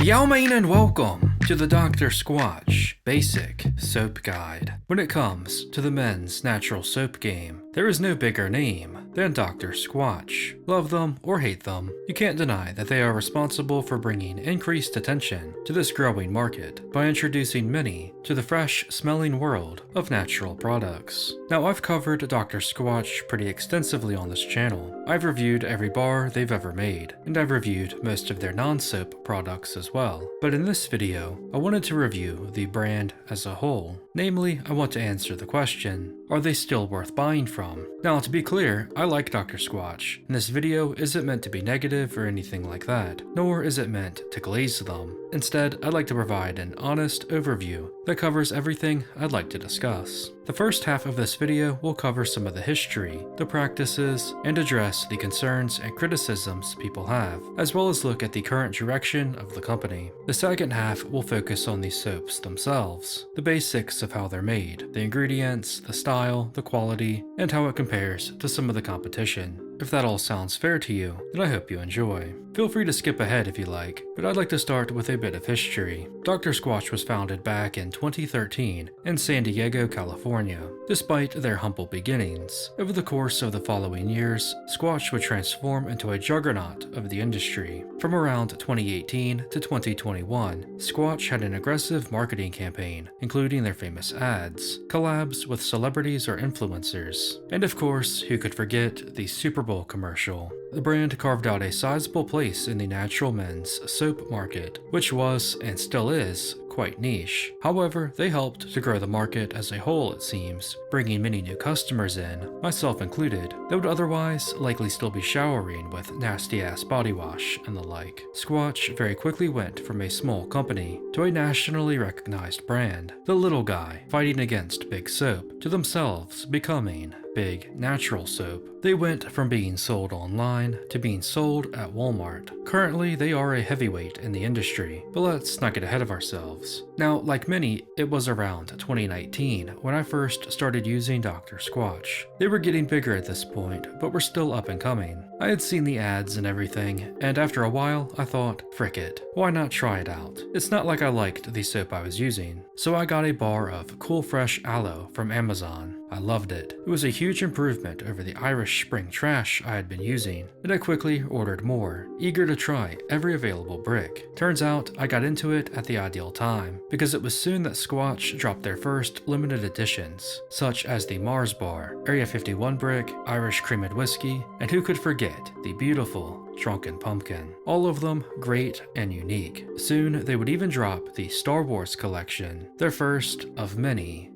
Yo man and welcome to the Dr. Squatch Basic Soap Guide. When it comes to the men's natural soap game, there is no bigger name than Dr. Squatch. Love them or hate them, you can't deny that they are responsible for bringing increased attention to this growing market by introducing many to the fresh-smelling world of natural products. Now, I've covered Dr. Squatch pretty extensively on this channel. I've reviewed every bar they've ever made, and I've reviewed most of their non-soap products as well. But in this video, I wanted to review the brand as a whole. Namely, I want to answer the question, are they still worth buying from? Now, to be clear, I like Dr. Squatch, and this video isn't meant to be negative or anything like that, nor is it meant to glaze them. Instead, I'd like to provide an honest overview that covers everything I'd like to discuss. The first half of this video will cover some of the history, the practices, and address the concerns and criticisms people have, as well as look at the current direction of the company. The second half will focus on the soaps themselves, the basics of how they're made, the ingredients, the style, the quality, and how it compares to some of the competition. If that all sounds fair to you, then I hope you enjoy. Feel free to skip ahead if you like, but I'd like to start with a bit of history. Dr. Squatch was founded back in 2013 in San Diego, California. Despite their humble beginnings, over the course of the following years, Squatch would transform into a juggernaut of the industry. From around 2018 to 2021, Squatch had an aggressive marketing campaign, including their famous ads, collabs with celebrities or influencers, and of course, who could forget the Super Bowl commercial. The brand carved out a sizable place in the natural men's soap market, which was, and still is, quite niche. However, they helped to grow the market as a whole, it seems, bringing many new customers in, myself included, that would otherwise likely still be showering with nasty-ass body wash and the like. Squatch very quickly went from a small company to a nationally recognized brand, the little guy fighting against big soap, to themselves becoming big natural soap. They went from being sold online to being sold at Walmart. Currently, they are a heavyweight in the industry, but let's not get ahead of ourselves. Now, like many, it was around 2019 when I first started using Dr. Squatch. They were getting bigger at this point, but were still up and coming. I had seen the ads and everything, and after a while, I thought, frick it, why not try it out? It's not like I liked the soap I was using, so I got a bar of Cool Fresh Aloe from Amazon. I loved it. It was a huge improvement over the Irish Spring Trash I had been using, and I quickly ordered more, eager to try every available brick. Turns out I got into it at the ideal time, because it was soon that Squatch dropped their first limited editions, such as the Mars Bar, Area 51 brick, Irish Creamed Whiskey, and who could forget the beautiful Drunken Pumpkin. All of them great and unique. Soon they would even drop the Star Wars collection, their first of many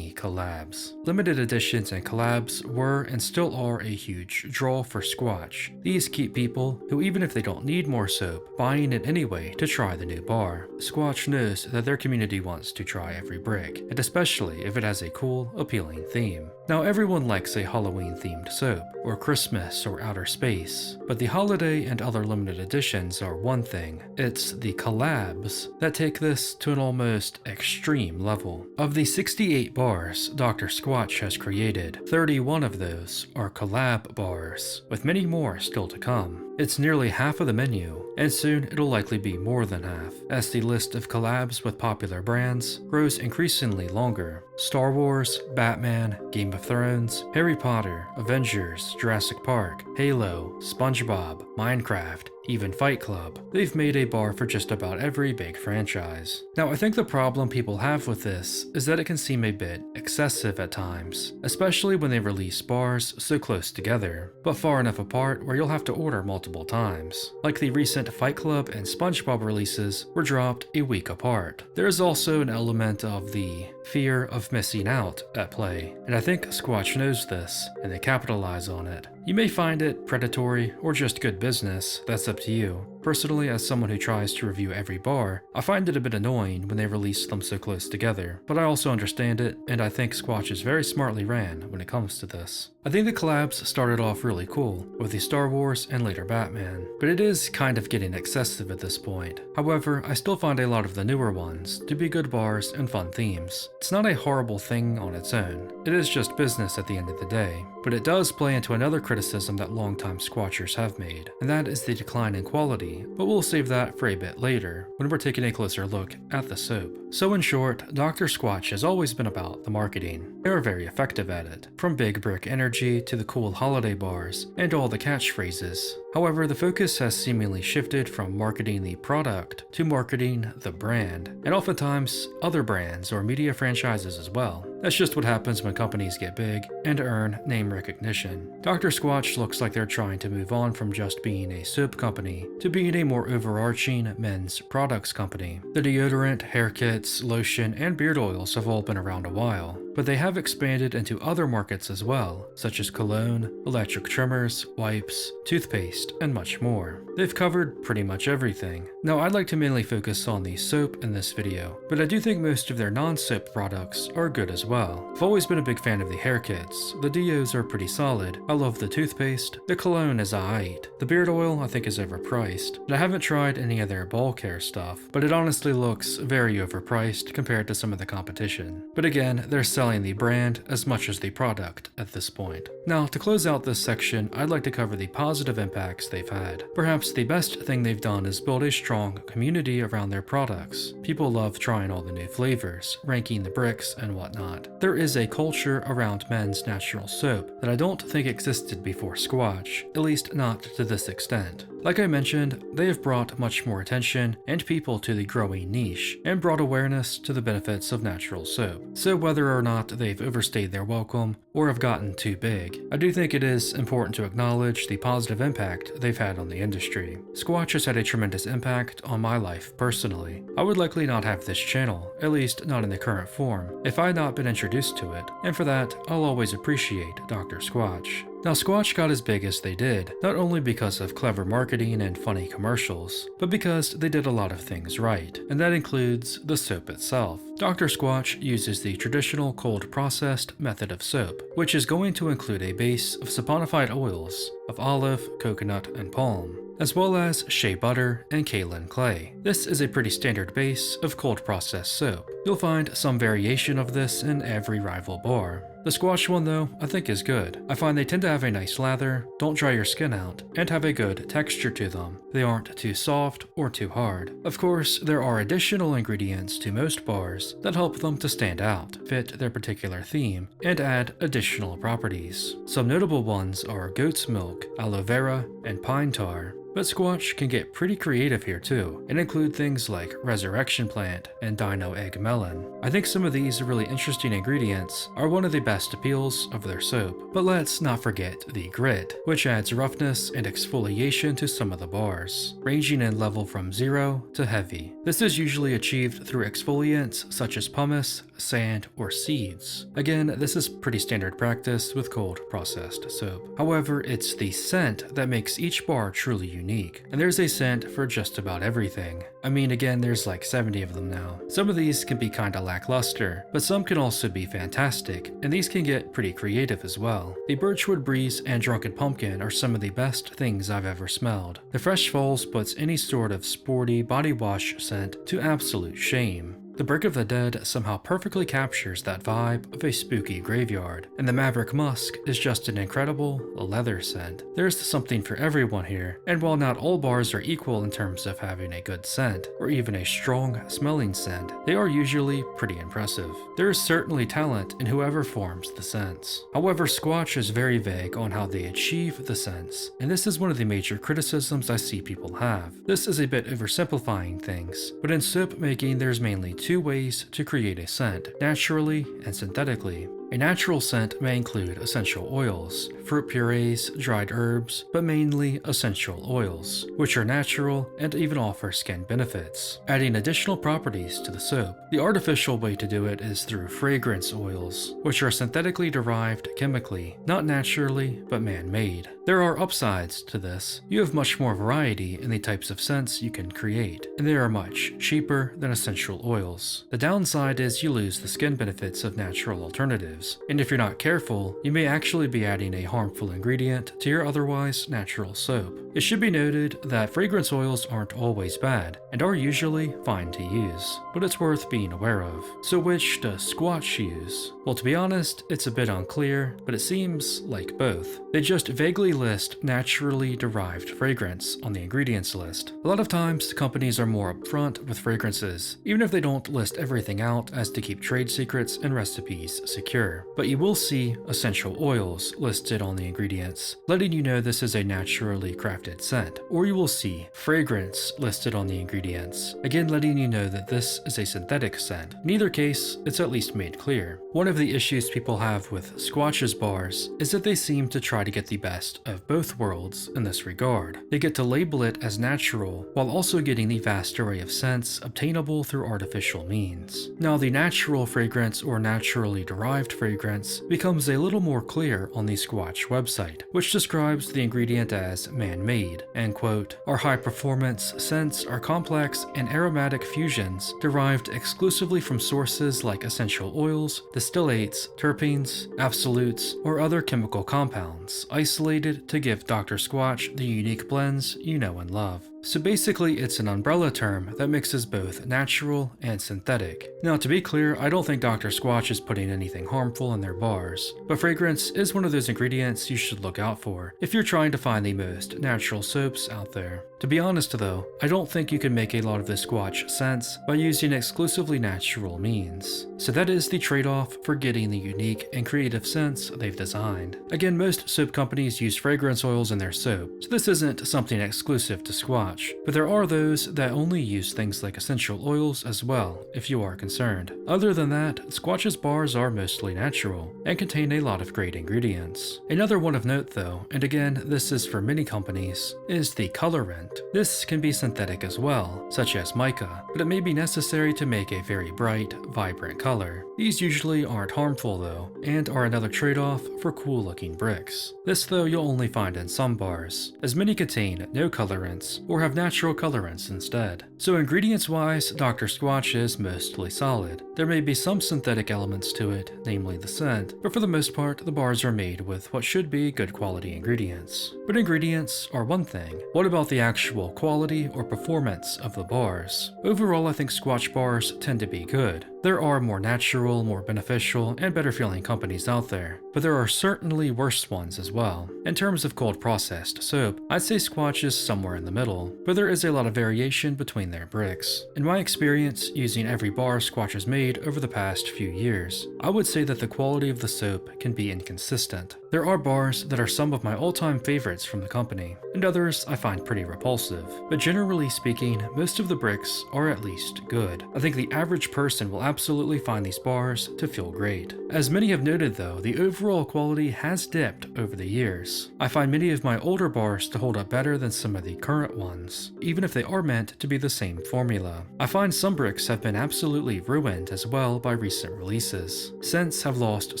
collabs. Limited editions and collabs were and still are a huge draw for Squatch. These keep people, who even if they don't need more soap, buying it anyway to try the new bar. Squatch knows that their community wants to try every brick, and especially if it has a cool, appealing theme. Now everyone likes a Halloween themed soap, or Christmas or outer space, but the holiday and other limited editions are one thing. It's the collabs that take this to an almost extreme level. Of the 68 bars Dr. Squatch has created, 31 of those are collab bars, with many more still to come. It's nearly half of the menu, and soon it'll likely be more than half, as the list of collabs with popular brands grows increasingly longer. Star Wars, Batman, Game of Thrones, Harry Potter, Avengers, Jurassic Park, Halo, SpongeBob, Minecraft, even Fight Club. They've made a bar for just about every big franchise. Now, I think the problem people have with this is that it can seem a bit excessive at times, especially when they release bars so close together, but far enough apart where you'll have to order multiple times. Like the recent Fight Club and SpongeBob releases were dropped a week apart. There is also an element of the fear of missing out at play, and I think Squatch knows this, and they capitalize on it. You may find it predatory or just good business, that's up to you. Personally, as someone who tries to review every bar, I find it a bit annoying when they release them so close together, but I also understand it, and I think Squatch is very smartly ran when it comes to this. I think the collabs started off really cool, with the Star Wars and later Batman, but it is kind of getting excessive at this point. However, I still find a lot of the newer ones to be good bars and fun themes. It's not a horrible thing on its own, it is just business at the end of the day, but it does play into another criticism that longtime Squatchers have made, and that is the decline in quality quality, but we'll save that for a bit later when we're taking a closer look at the soap. So in short, Dr. Squatch has always been about the marketing. They are very effective at it, from Big Brick Energy to the cool holiday bars and all the catchphrases. However, the focus has seemingly shifted from marketing the product to marketing the brand, and oftentimes other brands or media franchises as well. That's just what happens when companies get big and earn name recognition. Dr. Squatch looks like they're trying to move on from just being a soap company to being a more overarching men's products company. The deodorant, hair kits, lotion, and beard oils have all been around a while, but they have expanded into other markets as well, such as cologne, electric trimmers, wipes, toothpaste, and much more. They've covered pretty much everything. Now, I'd like to mainly focus on the soap in this video, but I do think most of their non-soap products are good as well. I've always been a big fan of the hair kits. The deos are pretty solid. I love the toothpaste. The cologne is aight. The beard oil I think is overpriced. And I haven't tried any of their ball care stuff, but it honestly looks very overpriced compared to some of the competition. But again, they're selling the brand as much as the product at this point. Now, to close out this section, I'd like to cover the positive impacts they've had. Perhaps the best thing they've done is build a strong community around their products. People love trying all the new flavors, ranking the bricks, and whatnot. There is a culture around men's natural soap that I don't think existed before Squatch, at least not to this extent. Like I mentioned, they have brought much more attention and people to the growing niche, and brought awareness to the benefits of natural soap. So whether or not they've overstayed their welcome or have gotten too big, I do think it is important to acknowledge the positive impact they've had on the industry. Squatch has had a tremendous impact on my life personally. I would likely not have this channel, at least not in the current form, if I had not been introduced to it, and for that, I'll always appreciate Dr. Squatch. Now, Squatch got as big as they did, not only because of clever marketing and funny commercials, but because they did a lot of things right, and that includes the soap itself. Dr. Squatch uses the traditional cold-processed method of soap, which is going to include a base of saponified oils of olive, coconut, and palm, as well as shea butter and kaolin clay. This is a pretty standard base of cold-processed soap. You'll find some variation of this in every rival bar. The Squatch one though, I think is good. I find they tend to have a nice lather, don't dry your skin out, and have a good texture to them. They aren't too soft or too hard. Of course, there are additional ingredients to most bars that help them to stand out, fit their particular theme, and add additional properties. Some notable ones are goat's milk, aloe vera, and pine tar. But Squatch can get pretty creative here too, and include things like resurrection plant and dino egg melon. I think some of these really interesting ingredients are one of the best appeals of their soap. But let's not forget the grit, which adds roughness and exfoliation to some of the bars, ranging in level from 0 to heavy. This is usually achieved through exfoliants such as pumice, sand, or seeds. Again, this is pretty standard practice with cold processed soap. However, it's the scent that makes each bar truly unique, and there's a scent for just about everything. I mean, again, there's like 70 of them now. Some of these can be kinda lackluster, but some can also be fantastic, and these can get pretty creative as well. The Birchwood Breeze and Drunken Pumpkin are some of the best things I've ever smelled. The Fresh Falls puts any sort of sporty body wash scent to absolute shame. The Brick of the Dead somehow perfectly captures that vibe of a spooky graveyard, and the Maverick Musk is just an incredible leather scent. There's something for everyone here, and while not all bars are equal in terms of having a good scent, or even a strong smelling scent, they are usually pretty impressive. There is certainly talent in whoever forms the scents. However, Squatch is very vague on how they achieve the scents, and this is one of the major criticisms I see people have. This is a bit oversimplifying things, but in soap making there's mainly two ways to create a scent, naturally and synthetically. A natural scent may include essential oils, fruit purees, dried herbs, but mainly essential oils, which are natural and even offer skin benefits, adding additional properties to the soap. The artificial way to do it is through fragrance oils, which are synthetically derived chemically, not naturally, but man-made. There are upsides to this. You have much more variety in the types of scents you can create, and they are much cheaper than essential oils. The downside is you lose the skin benefits of natural alternatives, and if you're not careful, you may actually be adding a harmful ingredient to your otherwise natural soap. It should be noted that fragrance oils aren't always bad, and are usually fine to use, but it's worth being aware of. So which does Squatch use? Well, to be honest, it's a bit unclear, but it seems like both. They just vaguely list naturally derived fragrance on the ingredients list. A lot of times, companies are more upfront with fragrances, even if they don't list everything out as to keep trade secrets and recipes secure. But you will see essential oils listed on the ingredients, letting you know this is a naturally crafted scent, or you will see fragrance listed on the ingredients, again letting you know that this is a synthetic scent. In either case, it's at least made clear. One of the issues people have with Squatch's bars is that they seem to try to get the best of both worlds in this regard. They get to label it as natural, while also getting the vast array of scents obtainable through artificial means. Now, the natural fragrance or naturally derived fragrance becomes a little more clear on the Squatch website, which describes the ingredient as man-made, and quote, "Our high-performance scents are complex and aromatic fusions derived exclusively from sources like essential oils, distillates, terpenes, absolutes, or other chemical compounds, isolated to give Dr. Squatch the unique blends you know and love." So basically, it's an umbrella term that mixes both natural and synthetic. Now, to be clear, I don't think Dr. Squatch is putting anything harmful in their bars, but fragrance is one of those ingredients you should look out for if you're trying to find the most natural soaps out there. To be honest though, I don't think you can make a lot of the Squatch scents by using exclusively natural means. So that is the trade-off for getting the unique and creative scents they've designed. Again, most soap companies use fragrance oils in their soap, so this isn't something exclusive to Squatch. But there are those that only use things like essential oils as well, if you are concerned. Other than that, Squatch's bars are mostly natural, and contain a lot of great ingredients. Another one of note though, and again this is for many companies, is the colorant. This can be synthetic as well, such as mica, but it may be necessary to make a very bright, vibrant color. These usually aren't harmful though, and are another trade-off for cool looking bricks. This though you'll only find in some bars, as many contain no colorants, or have natural colorants instead. So ingredients wise, Dr. Squatch is mostly solid. There may be some synthetic elements to it, namely the scent, but for the most part the bars are made with what should be good quality ingredients. But ingredients are one thing. What about the actual quality or performance of the bars? Overall, I think Squatch bars tend to be good. There are more natural, more beneficial, and better feeling companies out there, but there are certainly worse ones as well. In terms of cold processed soap, I'd say Squatch is somewhere in the middle, but there is a lot of variation between their bricks. In my experience, using every bar Squatch has made over the past few years, I would say that the quality of the soap can be inconsistent. There are bars that are some of my all-time favorites from the company, and others I find pretty repulsive, but generally speaking, most of the bricks are at least good. I think the average person will absolutely find these bars to feel great. As many have noted though, the overall quality has dipped over the years. I find many of my older bars to hold up better than some of the current ones, even if they are meant to be the same formula. I find some bricks have been absolutely ruined as well by recent releases. Scents have lost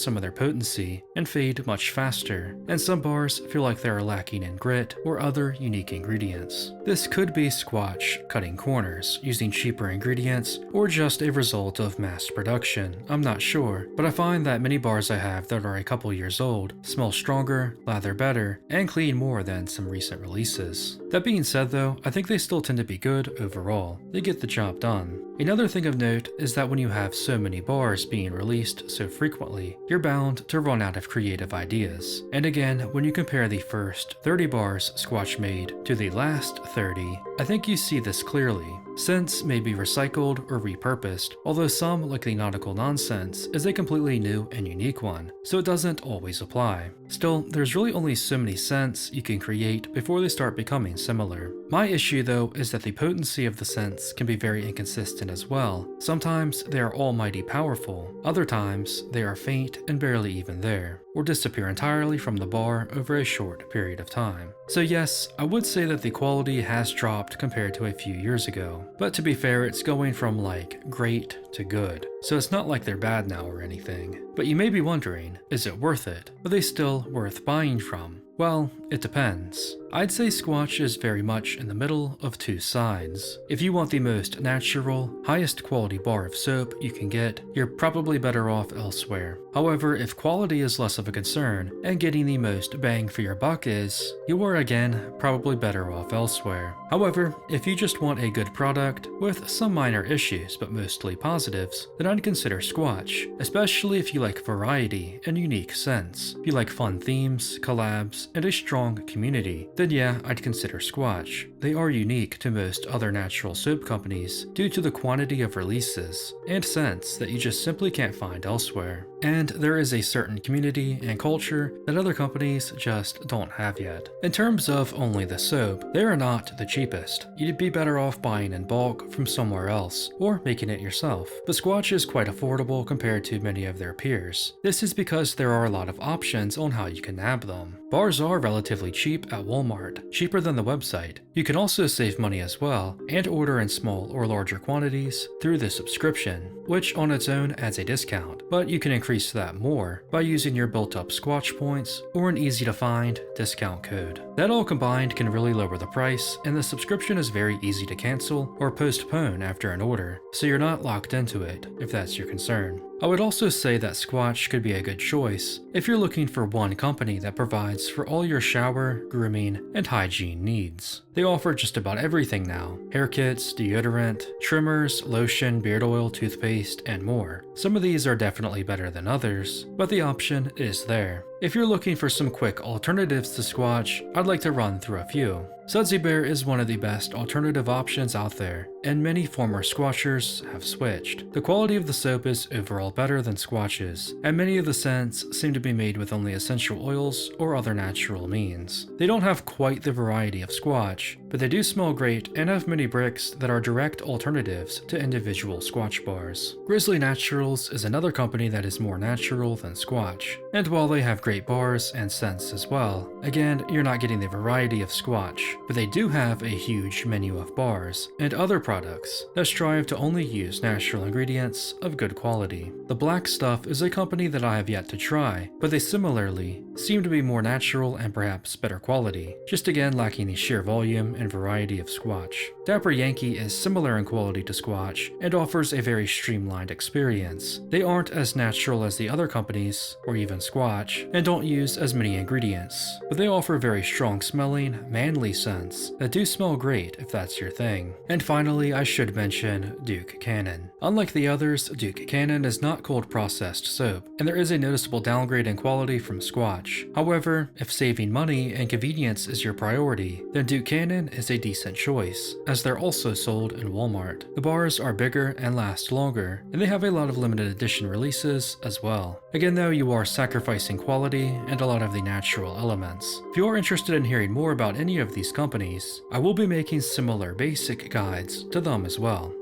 some of their potency and fade much faster, and some bars feel like they are lacking in grit or other unique ingredients. This could be Squatch cutting corners, using cheaper ingredients, or just a result of mass production. I'm not sure, but I find that many bars I have that are a couple years old smell stronger, lather better, and clean more than some recent releases. That being said though, I think they still tend to be good overall. They get the job done. Another thing of note is that when you have so many bars being released so frequently, you're bound to run out of creative ideas. And again, when you compare the first 30 bars Squatch made to the last 30, I think you see this clearly. Scents may be recycled or repurposed, although some, like the nautical nonsense, is a completely new and unique one, so it doesn't always apply. Still, there's really only so many scents you can create before they start becoming similar. My issue though is that the potency of the scents can be very inconsistent as well. Sometimes they are almighty powerful, other times they are faint and barely even there, or disappear entirely from the bar over a short period of time. So yes, I would say that the quality has dropped compared to a few years ago, but to be fair, it's going from like great to good, so it's not like they're bad now or anything. But you may be wondering, is it worth it? Are they still worth buying from? Well, it depends. I'd say Squatch is very much in the middle of two sides. If you want the most natural, highest quality bar of soap you can get, you're probably better off elsewhere. However, if quality is less of a concern and getting the most bang for your buck is, you are again probably better off elsewhere. However, if you just want a good product with some minor issues but mostly positives, then I'd consider Squatch, especially if you like variety and unique scents. If you like fun themes, collabs, and a strong community, then yeah, I'd consider Squatch. They are unique to most other natural soap companies due to the quantity of releases and scents that you just simply can't find elsewhere. And there is a certain community and culture that other companies just don't have yet. In terms of only the soap, they are not the cheapest. You'd be better off buying in bulk from somewhere else, or making it yourself. But Squatch is quite affordable compared to many of their peers. This is because there are a lot of options on how you can nab them. Bars are relatively cheap at Walmart, cheaper than the website. You can also save money as well, and order in small or larger quantities through the subscription, which on its own adds a discount, but you can increase that more by using your built-up Squatch points or an easy-to-find discount code. That all combined can really lower the price, and the subscription is very easy to cancel or postpone after an order, so you're not locked into it, if that's your concern. I would also say that Squatch could be a good choice if you're looking for one company that provides for all your shower, grooming, and hygiene needs. They offer just about everything now: hair kits, deodorant, trimmers, lotion, beard oil, toothpaste, and more. Some of these are definitely better than others, but the option is there. If you're looking for some quick alternatives to Squatch, I'd like to run through a few. Sudsy Bear is one of the best alternative options out there, and many former Squatchers have switched. The quality of the soap is overall better than Squatch's, and many of the scents seem to be made with only essential oils or other natural means. They don't have quite the variety of Squatch, but they do smell great and have many bricks that are direct alternatives to individual Squatch bars. Grizzly Naturals is another company that is more natural than Squatch, and while they have great bars and scents as well, again, you're not getting the variety of Squatch, but they do have a huge menu of bars and other products that strive to only use natural ingredients of good quality. The Black Stuff is a company that I have yet to try, but they similarly seem to be more natural and perhaps better quality, just again lacking the sheer volume and variety of Squatch. Dapper Yankee is similar in quality to Squatch and offers a very streamlined experience. They aren't as natural as the other companies, or even Squatch, and don't use as many ingredients, but they offer very strong smelling, manly scents that do smell great if that's your thing. And finally, I should mention Duke Cannon. Unlike the others, Duke Cannon is not cold processed soap, and there is a noticeable downgrade in quality from Squatch. However, if saving money and convenience is your priority, then Duke Cannon is a decent choice, as they're also sold in Walmart. The bars are bigger and last longer, and they have a lot of limited edition releases as well. Again though, you are sacrificing quality and a lot of the natural elements. If you are interested in hearing more about any of these companies, I will be making similar basic guides to them as well.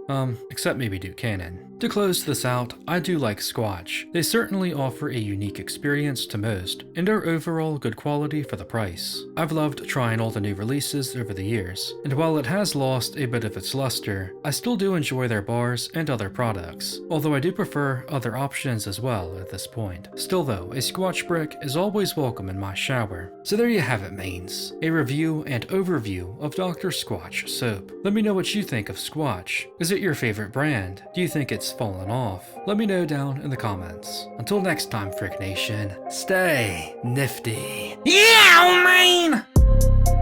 Except maybe Duke Cannon. To close this out, I do like Squatch. They certainly offer a unique experience to most, and are overall good quality for the price. I've loved trying all the new releases over the years, and while it has lost a bit of its luster, I still do enjoy their bars and other products, although I do prefer other options as well at this point. Still though, a Squatch brick is always welcome in my shower. So there you have it, mains. A review and overview of Dr. Squatch soap. Let me know what you think of Squatch. Is it your favorite brand? Do you think it's fallen off? Let me know down in the comments. Until next time, Frick Nation, stay nifty. Yeah, man!